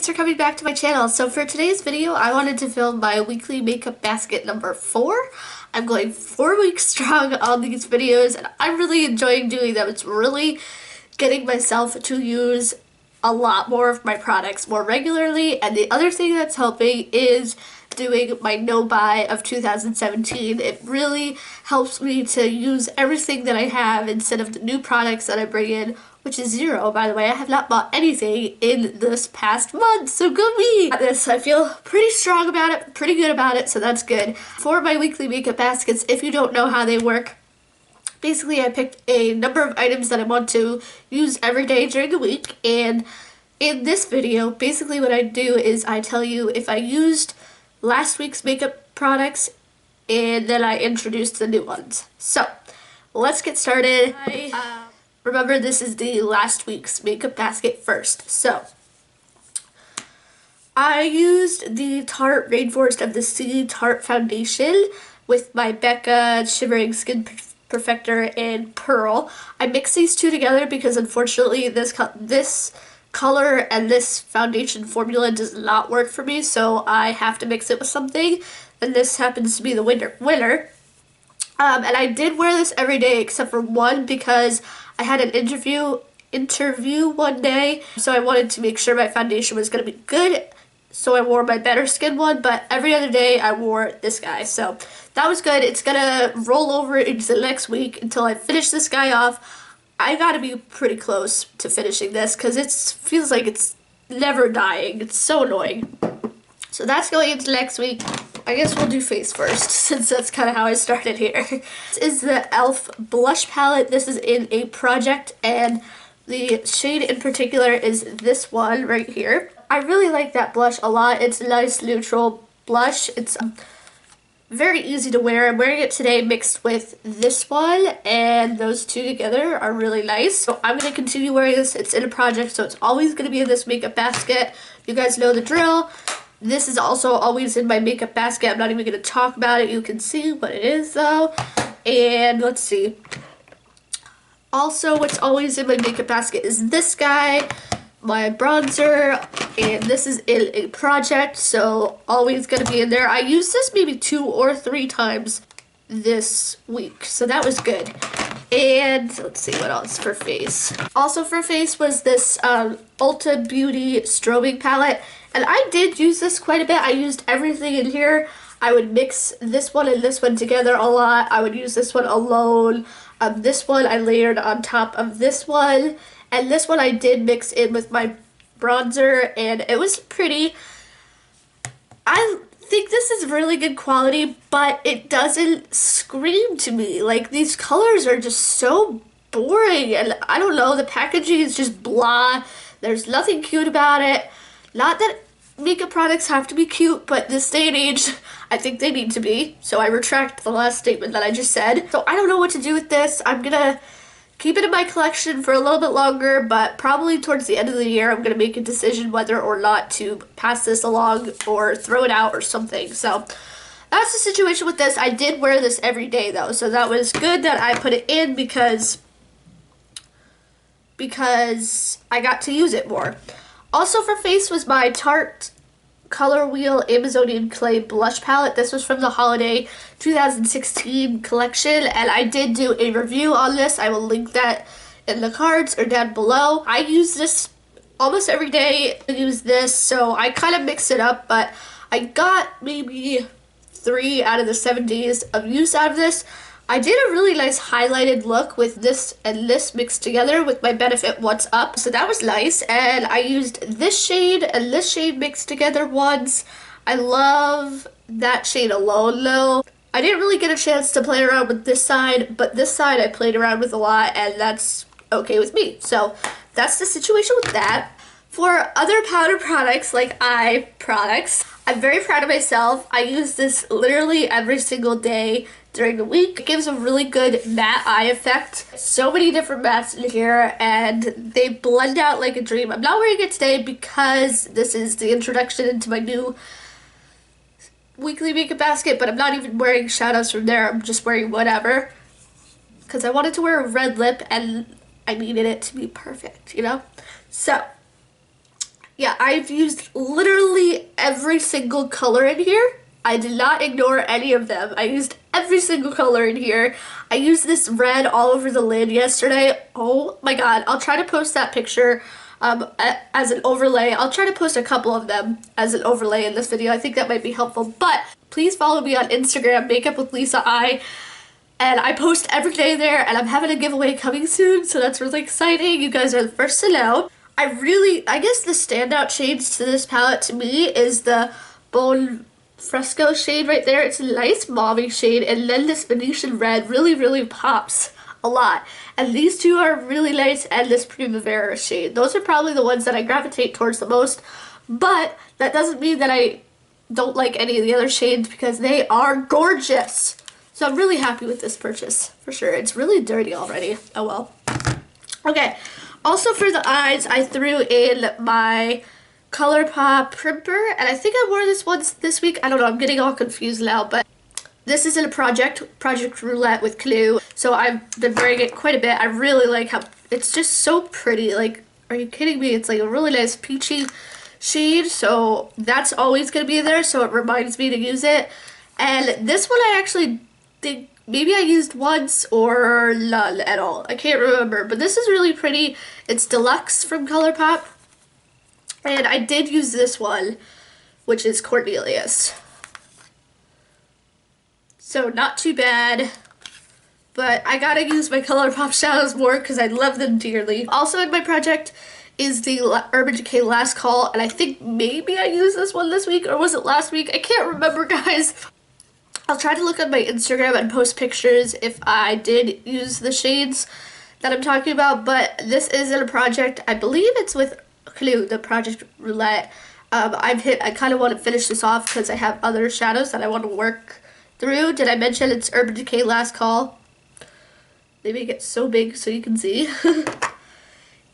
thanks for coming back to my channel. So for today's video, I wanted to film my weekly makeup basket number 4. I'm going 4 weeks strong on these videos and I'm really enjoying doing them. It's really getting myself to use a lot more of my products more regularly, and the other thing that's helping is doing my no-buy of 2017. It really helps me to use everything that I have instead of the new products that I bring in, which is 0, by the way. I have not bought anything in this past month, so good me! This, I feel pretty strong about it, pretty good about it, so that's good. For my weekly makeup baskets, if you don't know how they work, basically I picked a number of items that I want to use every day during the week, and in this video, basically what I do is I tell you if I used last week's makeup products, and then I introduced the new ones. So, let's get started. Remember, this is the last week's makeup basket first. So, I used the Tarte Rainforest of the Sea Tarte Foundation with my Becca Shimmering Skin Perfector and Pearl. I mixed these two together because unfortunately this color and this foundation formula does not work for me, so I have to mix it with something, and this happens to be the winner. And I did wear this every day except for one because I had an interview one day, so I wanted to make sure my foundation was going to be good, so I wore my Better Skin one, but every other day I wore this guy, so that was good. It's gonna roll over into the next week until I finish this guy off. I gotta be pretty close to finishing this because it feels like it's never dying. It's so annoying. So that's going into next week. I guess we'll do face first since that's kind of how I started here. This is the e.l.f. blush palette. This is in a project, and the shade in particular is this one right here. I really like that blush a lot. It's a nice neutral blush. It's very easy to wear. I'm wearing it today mixed with this one, and those two together are really nice. So I'm going to continue wearing this. It's in a project, so it's always going to be in this makeup basket. You guys know the drill. This is also always in my makeup basket. I'm not even going to talk about it. You can see what it is though. And let's see. Also, what's always in my makeup basket is this guy, my bronzer, and this is in a project, so always gonna be in there. I used this maybe 2 or 3 times this week, so that was good. And let's see what else for face. Also for face was this Ulta Beauty strobing palette, and I did use this quite a bit. I used everything in here. I would mix this one and this one together a lot. I would use this one alone. This one I layered on top of this one. And this one I did mix in with my bronzer, and it was pretty. I think this is really good quality, but it doesn't scream to me. Like, these colors are just so boring, and I don't know, the packaging is just blah. There's nothing cute about it. Not that makeup products have to be cute, but this day and age, I think they need to be. So I retract the last statement that I just said. So I don't know what to do with this. I'm gonna keep it in my collection for a little bit longer, but probably towards the end of the year I'm going to make a decision whether or not to pass this along or throw it out or something. So that's the situation with this. I did wear this every day though, so that was good that I put it in because I got to use it more. Also for face was my Tarte Color Wheel Amazonian Clay Blush Palette. This was from the Holiday 2016 collection, and I did do a review on this. I will link that in the cards or down below. I use this almost every day. I use this, so I kind of mix it up, but I got maybe 3 out of the 7 days of use out of this. I did a really nice highlighted look with this and this mixed together with my Benefit What's Up, so that was nice. And I used this shade and this shade mixed together once. I love that shade alone though. I didn't really get a chance to play around with this side, but this side I played around with a lot, and that's okay with me. So that's the situation with that. For other powder products like eye products, I'm very proud of myself. I use this literally every single day during the week. It gives a really good matte eye effect. So many different mattes in here, and they blend out like a dream. I'm not wearing it today because this is the introduction into my new weekly makeup basket, but I'm not even wearing shadows from there. I'm just wearing whatever because I wanted to wear a red lip and I needed it to be perfect, you know? So Yeah, I've used literally every single color in here. I did not ignore any of them. I used every single color in here. I used this red all over the lid yesterday. Oh my god. I'll try to post that picture as an overlay. I'll try to post a couple of them as an overlay in this video. I think that might be helpful. But please follow me on Instagram, Makeup with Lisa I. And I post every day there, and I'm having a giveaway coming soon, so that's really exciting. You guys are the first to know. I guess the standout shades to this palette to me is the Bone Fresco shade right there. It's a nice mauve shade, and then this Venetian red really pops a lot. And these two are really nice, and this Primavera shade. Those are probably the ones that I gravitate towards the most, but that doesn't mean that I don't like any of the other shades because they are gorgeous. So I'm really happy with this purchase, for sure. It's really dirty already. Oh well. Okay. Also for the eyes, I threw in my ColourPop primper, and I think I wore this once this week. I don't know, I'm getting all confused now, but this is in a Project Roulette with Clue, so I've been wearing it quite a bit. I really like how it's just so pretty. Like, are you kidding me? It's like a really nice peachy shade, so that's always going to be there, so it reminds me to use it. And this one I actually think maybe I used once or none at all. I can't remember, but this is really pretty. It's Deluxe from ColourPop. And I did use this one, which is Cornelius. So not too bad. But I gotta use my ColourPop shadows more because I love them dearly. Also in my project is the Urban Decay Last Call. And I think maybe I used this one this week, or was it last week? I can't remember, guys. I'll try to look on my Instagram and post pictures if I did use the shades that I'm talking about, but this is in a project. I believe it's with Clue, the Project Roulette. I kind of want to finish this off because I have other shadows that I want to work through. Did I mention it's Urban Decay Last Call? They make it so big so you can see.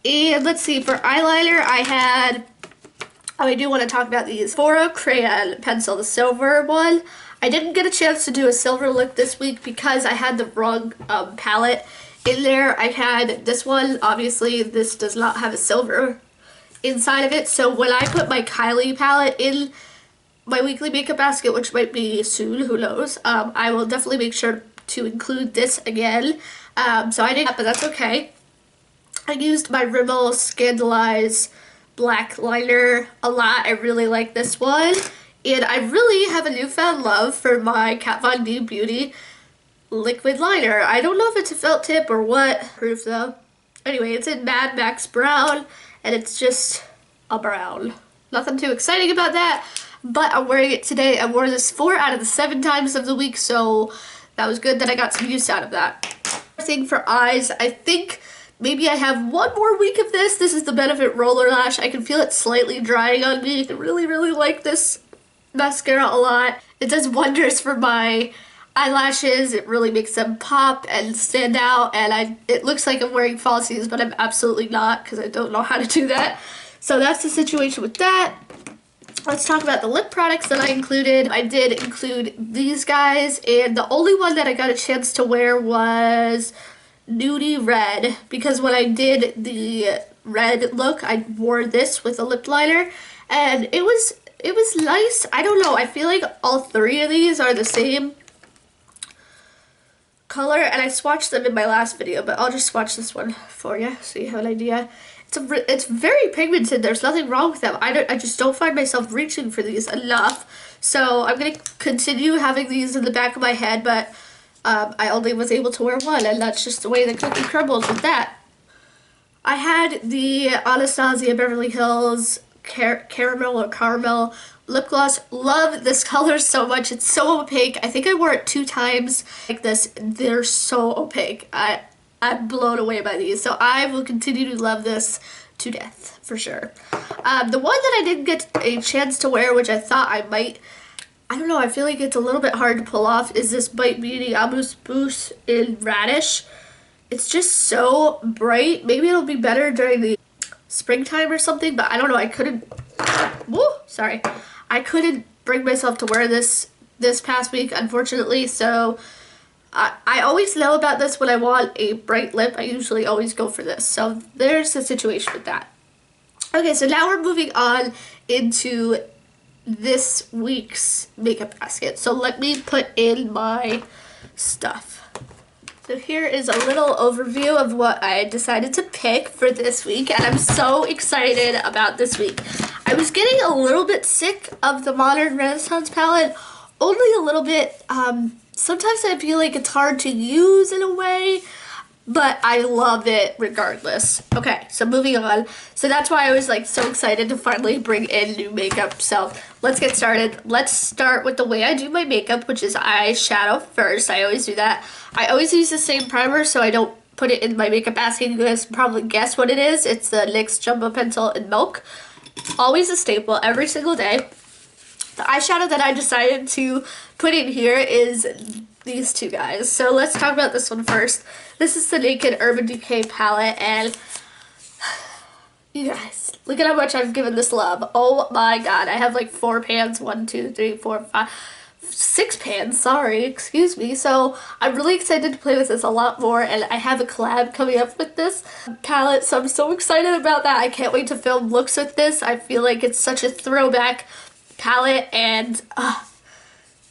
And let's see, for eyeliner I do want to talk about these. Foro Crayon Pencil, the silver one. I didn't get a chance to do a silver look this week because I had the wrong palette in there. I had this one. Obviously, this does not have a silver inside of it. So when I put my Kylie palette in my weekly makeup basket, which might be soon, who knows, I will definitely make sure to include this again. So I didn't, but that's okay. I used my Rimmel Scandaleyes black liner a lot. I really like this one. And I really have a newfound love for my Kat Von D Beauty liquid liner. I don't know if it's a felt tip or what proof though. Anyway, it's in Mad Max Brown, and it's just a brown. Nothing too exciting about that, but I'm wearing it today. I wore this 4 out of the 7 times of the week, so that was good that I got some use out of that. Thing for eyes, I think maybe I have one more week of this. This is the Benefit Roller Lash. I can feel it slightly drying on me. I really like this mascara a lot. It does wonders for my eyelashes. It really makes them pop and stand out, and it looks like I'm wearing falsies, but I'm absolutely not because I don't know how to do that. So that's the situation with that. Let's talk about the lip products that I included. I did include these guys, and the only one that I got a chance to wear was Nudie Red, because when I did the red look, I wore this with a lip liner, and it was nice. I don't know, I feel like all 3 of these are the same color, and I swatched them in my last video, but I'll just swatch this one for you so you have an idea. It's very pigmented. There's nothing wrong with them. I just don't find myself reaching for these enough, so I'm going to continue having these in the back of my head, but I only was able to wear one, and that's just the way the cookie crumbles with that. I had the Anastasia Beverly Hills Caramel lip gloss. Love this color so much. It's so opaque. I think I wore it 2 times like this. They're so opaque. I'm blown away by these. So I will continue to love this to death for sure. The one that I didn't get a chance to wear, which I thought I might, I don't know, I feel like it's a little bit hard to pull off, is this Bite Beauty Amuse Bouche in Radish. It's just so bright. Maybe it'll be better during the springtime or something, but I don't know. I couldn't, I couldn't bring myself to wear this past week, unfortunately, so I always know about this when I want a bright lip. I usually always go for this, so there's the situation with that. Okay, so now we're moving on into this week's makeup basket. So let me put in my stuff. So here is a little overview of what I decided to pick for this week, and I'm so excited about this week. I was getting a little bit sick of the Modern Renaissance palette, only a little bit. Sometimes I feel like it's hard to use in a way, but I love it regardless. Okay, so moving on. So that's why I was like so excited to finally bring in new makeup. So let's get started. Let's start with the way I do my makeup, which is eyeshadow first. I always do that. I always use the same primer, so I don't put it in my makeup basket. You guys can probably guess what it is. It's the NYX Jumbo Pencil in Milk. Always a staple every single day. The eyeshadow that I decided to put in here is these two guys. So let's talk about this one first. This is the Naked Urban Decay palette, and you guys, look at how much I've given this love. Oh my god, I have like 4 pans. 1, 2, 3, 4, 5, 6 pans, sorry, excuse me. So I'm really excited to play with this a lot more, and I have a collab coming up with this palette, so I'm so excited about that. I can't wait to film looks with this. I feel like it's such a throwback palette, and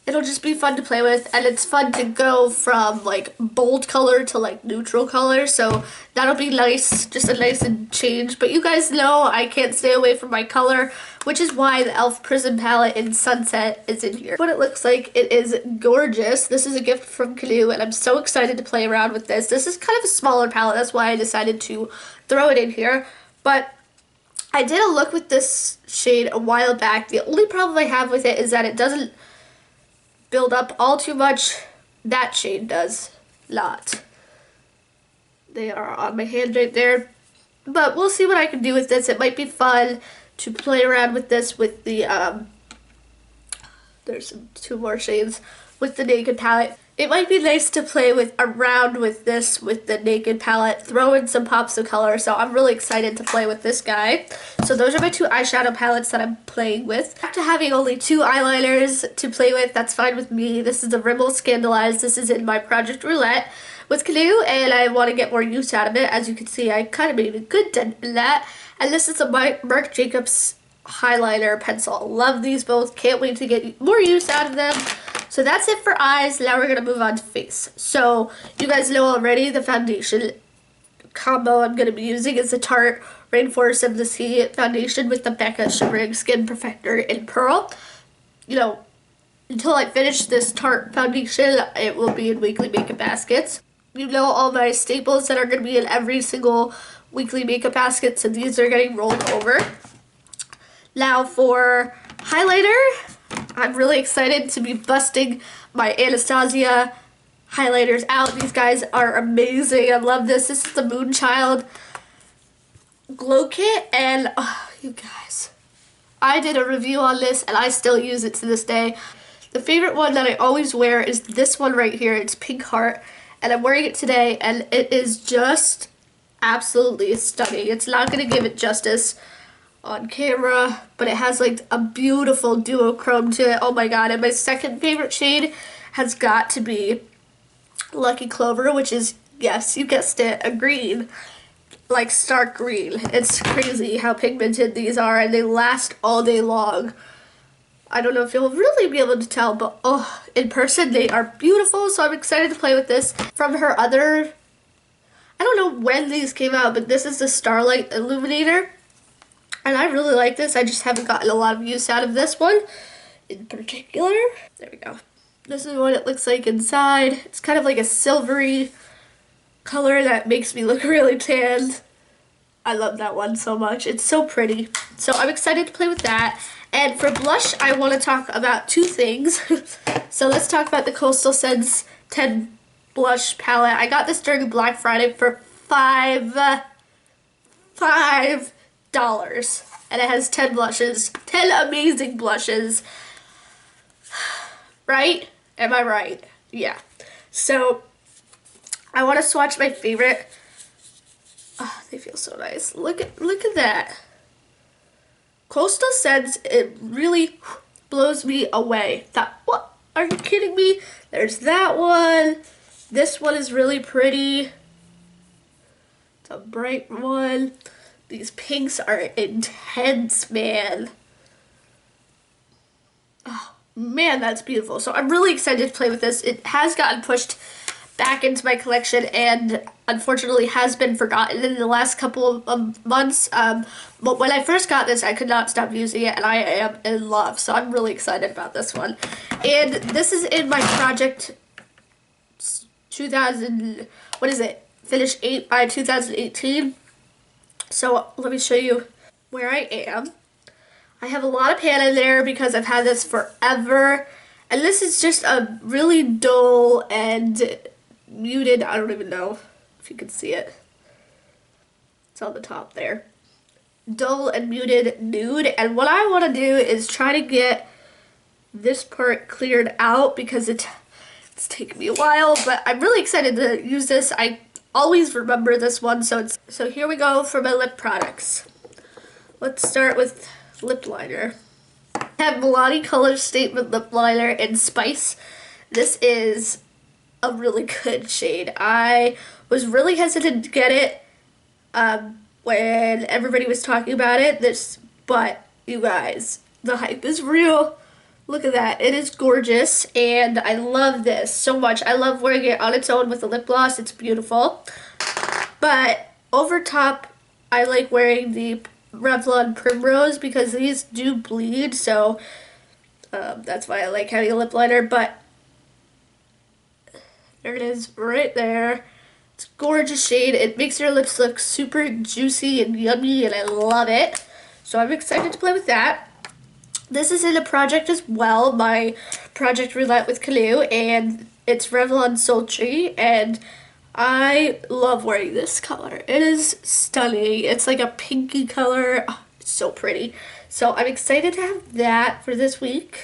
it'll just be fun to play with, and it's fun to go from like bold color to like neutral color, so that'll be nice, just a nice change. But you guys know I can't stay away from my color, which is why the e.l.f. Prism palette in Sunset is in here. What it looks like, it is gorgeous. This is a gift from Canoe, and I'm so excited to play around with this. This is kind of a smaller palette, that's why I decided to throw it in here, but I did a look with this shade a while back. The only problem I have with it is that it doesn't build up all too much. That shade does not. They are on my hand right there, but we'll see what I can do with this. It might be fun to play around with this with the there's 2 more shades with the Naked palette. It might be nice to play around with this with the Naked palette, throw in some pops of color, so I'm really excited to play with this guy. So those are my 2 eyeshadow palettes that I'm playing with. After having only 2 eyeliners to play with, that's fine with me. This is the Rimmel Scandaleyes. This is in my Project Roulette with Canoe, and I want to get more use out of it. As you can see, I kind of made a good dent in that. And this is a Marc Jacobs highlighter pencil. Love these both. Can't wait to get more use out of them. So that's it for eyes. Now we're going to move on to face. So you guys know already the foundation combo I'm going to be using is the Tarte Rainforest of the Sea foundation with the Becca Shimmering Skin Perfector in Pearl. You know, until I finish this Tarte foundation, it will be in weekly makeup baskets. You know all my staples that are going to be in every single weekly makeup basket, so these are getting rolled over. Now for highlighter, I'm really excited to be busting my Anastasia highlighters out. These guys are amazing. I love this. This is the MoonChild Glow Kit, and oh, you guys, I did a review on this and I still use it to this day. The favorite one that I always wear is this one right here. It's Pink Heart, and I'm wearing it today, and it is just absolutely stunning. It's not going to give it justice on camera, but it has like a beautiful duochrome to it. Oh my god. And my second favorite shade has got to be Lucky Clover, which is, yes, you guessed it, a green, like stark green. It's crazy how pigmented these are, and they last all day long. I don't know if you'll really be able to tell, but oh, in person they are beautiful, so I'm excited to play with this. From her other, I don't know when these came out, but this is the Starlight Illuminator. And I really like this. I just haven't gotten a lot of use out of this one in particular. There we go. This is what it looks like inside. It's kind of like a silvery color that makes me look really tanned. I love that one so much. It's so pretty. So I'm excited to play with that. And for blush, I want to talk about 2 things. So let's talk about the Coastal Scents 10 blush palette. I got this during Black Friday for $5. And it has 10 blushes, 10 amazing blushes, right? Am I right? Yeah. So I want to swatch my favorite. Oh, they feel so nice. Look at that. Coastal Scents, it really blows me away. What? Are you kidding me? There's that one. This one is really pretty. It's a bright one. These pinks are intense, man. Oh, man, that's beautiful. So I'm really excited to play with this. It has gotten pushed back into my collection and unfortunately has been forgotten in the last couple of months. But when I first got this, I could not stop using it, and I am in love. So I'm really excited about this one. And this is in my project 2000, what is it? Finish 8 by 2018. So let me show you where I am. I have a lot of pan in there because I've had this forever. And this is just a really dull and muted, I don't even know if you can see it. It's on the top there. Dull and muted nude. And what I want to do is try to get this part cleared out because it's taken me a while. But I'm really excited to use this. I always remember this one. So here we go for my lip products. Let's start with lip liner. I have Milani Color Statement Lip Liner in Spice. This is a really good shade. I was really hesitant to get it when everybody was talking about it. But you guys, the hype is real. Look at that. It is gorgeous, and I love this so much. I love wearing it on its own with a lip gloss. It's beautiful. But over top, I like wearing the Revlon Primrose because these do bleed, so that's why I like having a lip liner. But there it is right there. It's a gorgeous shade. It makes your lips look super juicy and yummy, and I love it. So I'm excited to play with that. This is in a project as well, my Project Roulette with Kalu, and it's Revlon Sultry, and I love wearing this color. It is stunning. It's like a pinky color. Oh, it's so pretty. So I'm excited to have that for this week.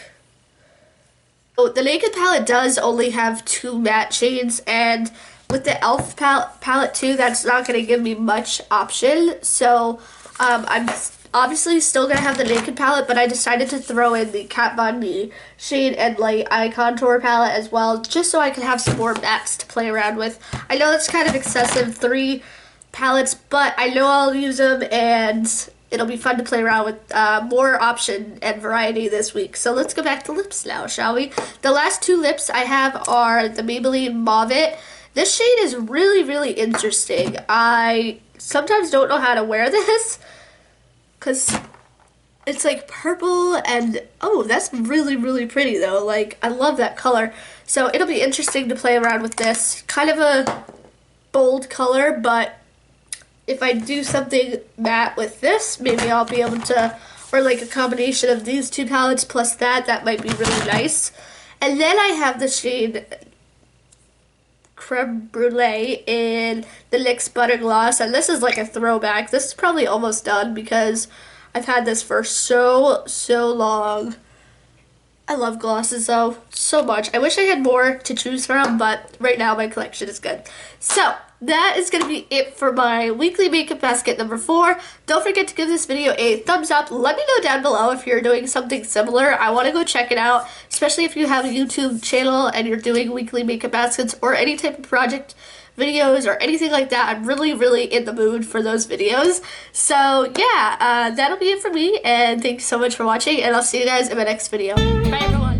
Oh, the Naked palette does only have 2 matte shades, and with the e.l.f. palette too, that's not going to give me much option. So I'm obviously still going to have the Naked palette, but I decided to throw in the Kat Von D Shade and Light Eye Contour palette as well, just so I can have some more mattes to play around with. I know that's kind of excessive, 3 palettes, but I know I'll use them, and it'll be fun to play around with more option and variety this week. So let's go back to lips now, shall we? The last 2 lips I have are the Maybelline Mauve. This shade is really, really interesting. I sometimes don't know how to wear this, because it's like purple and, oh, that's really, really pretty though. Like, I love that color. So it'll be interesting to play around with this. Kind of a bold color, but if I do something matte with this, maybe I'll be able to, or like a combination of these 2 palettes plus that might be really nice. And then I have the shade Creme Brulee in the NYX Butter Gloss, and this is like a throwback. This is probably almost done because I've had this for so long. I love glosses though, so much. I wish I had more to choose from, but right now my collection is good. So that is going to be it for my weekly makeup basket number 4. Don't forget to give this video a thumbs up. Let me know down below if you're doing something similar. I want to go check it out, especially if you have a YouTube channel and you're doing weekly makeup baskets or any type of project videos or anything like that. I'm really, really in the mood for those videos. So yeah, that'll be it for me, and thanks so much for watching, and I'll see you guys in my next video. Bye everyone.